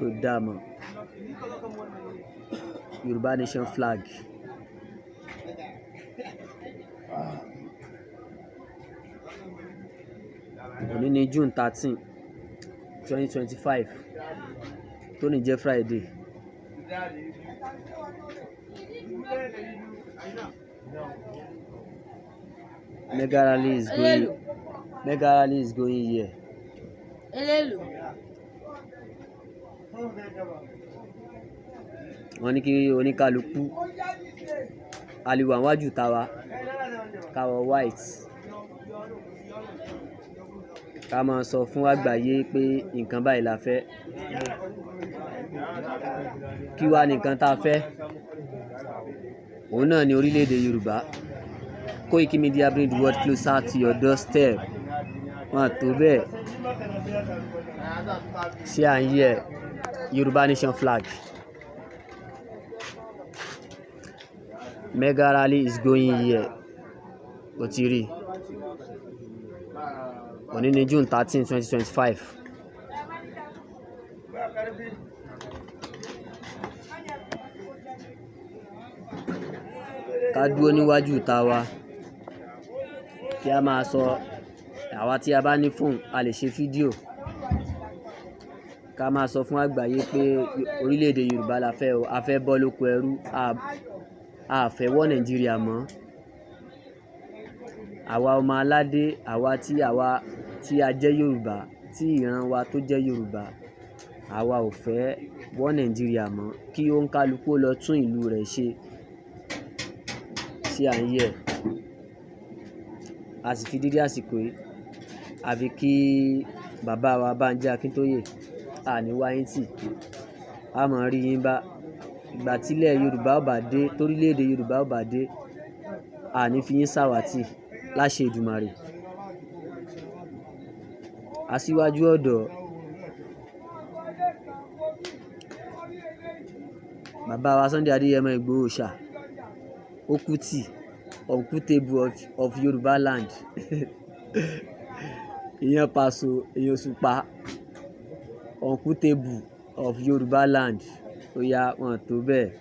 ló dá mọ̀. Yorùbá Nation flag. Òní ni June 13, 2025 tó ní jẹ́ Friday. Mega rally is going here. Wọ́n ní kí oníkálukú aliwa wájú tàwa káwọ̀ white ká máa sọ fún àgbáyé pé nǹkan báyìí la fẹ́. Kí wá ní nǹkan tá a fẹ́? Òun náà ni orílẹ̀-èdè Yorùbá. Koiki Media bring the world closer to your doorstep. Wọ́n tó bẹ́ẹ̀. Ṣé à ń yẹ Yorùbá Nation flag? Mega rally is going here. Ó ti rí. Òní ni June 13, 2025. Ká dúró níwájú ìta wa kí a máa sọ àwa tí a bá ní fóònù a lè ṣe fídíò ká máa sọ fún àgbáyé pé orílẹ̀-èdè Yorùbá la fẹ́ o, a fẹ́ bọ́ lóko ẹrú, a fẹ́ wọ Nàìjíríà mọ́. Àwa ọmọ aládé, àwa tí a jẹ́ Yorùbá, tí ìran wa tó jẹ́ Yorùbá, àwa ò fẹ́ wọ Nàìjíríà mọ́. Kí oníkálukú lọ tún ìlú rẹ̀ ṣe. Ṣé à ń yẹ? A sì fi dídí àsìkò yìí àfi kí bàbá wa Bánjí Akíntóyè àní wáyé tì. A máa rí yín bá ìgbà tílẹ̀ Yorùbá ò bá dé, torílẹ̀-èdè Yorùbá ò bá dé, àní fi yín ṣàwátì láṣẹ Èdùmàrè. Aṣíwájú ọ̀dọ́ bàbá wa Sunday Adéyẹmọ Ìgbòho Òòṣà Òkútì uncountable of Yorùbá land. Ìyẹn Paso èyàn Òṣùpá uncountable of Yorùbá land. Ó yá wọn tó bẹ́ẹ̀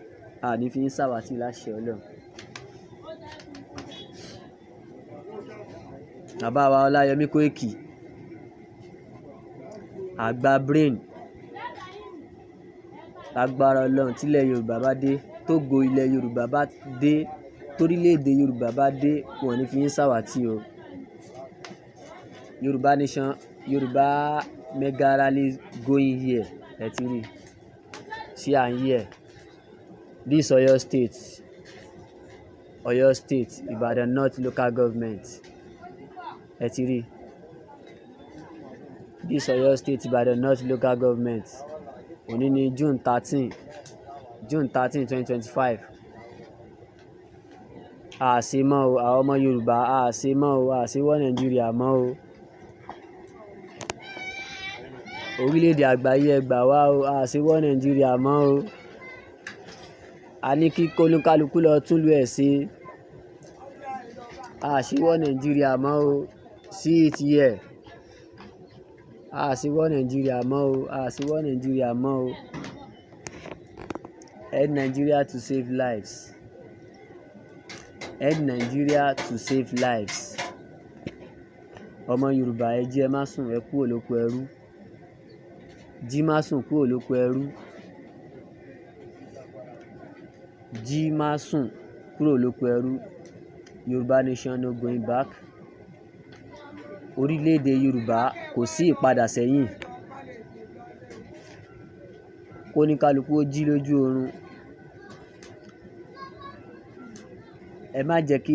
àní fi yín ṣàwátì láṣẹ Ọlọ́run. Bàbá wa Ọláyẹmí Kóìkì àgbà brain agbára Ọlọ́run tílẹ̀ Yorùbá bá dé, tógo ilẹ̀ Yorùbá bá dé, torílẹ̀-èdè Yorùbá bá dé, wọn ní fi yín ṣàwátì o. Yorùbá Nation, Yorùbá mega rally going here. Ẹ ti rí. Ṣé à ń yẹ? This Ọ̀yọ́ State, Ìbàdàn North Local Government. Ẹ ti rí. This Ọ̀yọ́ State, Ìbàdàn North Local Government. Òní ni June 13, 2025. Àṣe mọ́ o, àwọn ọmọ Yorùbá àṣe mọ́ o, àṣe wọ Nàìjíríà mọ́ o. Orílẹ̀-èdè àgbáyé ẹ gbà wá o, àṣe wọ Nàìjíríà mọ́ o. A ní kí kólúkálukú lọ túnlú ẹ̀ ṣe. Àṣe wọ Nàìjíríà mọ́ o. See it here. Àṣe wọ Nàìjíríà mọ́ o, àṣe wọ Nàìjíríà mọ́ o. Help Nigeria to save lives. Help Nigeria to save lives. Ọmọ Yorùbá ẹ jí ẹ má sùn, ẹ kúrò lóko ẹrú. Jí má sùn kúrò lóko ẹrú. Jí má sùn kúrò lóko ẹrú. Yorùbá Nation no going back. Orílẹ̀-èdè Yorùbá kò sí ìpadà sẹ́yìn. Kóníkálukú ó jí lójú oorun. Ẹ má jẹ́ kí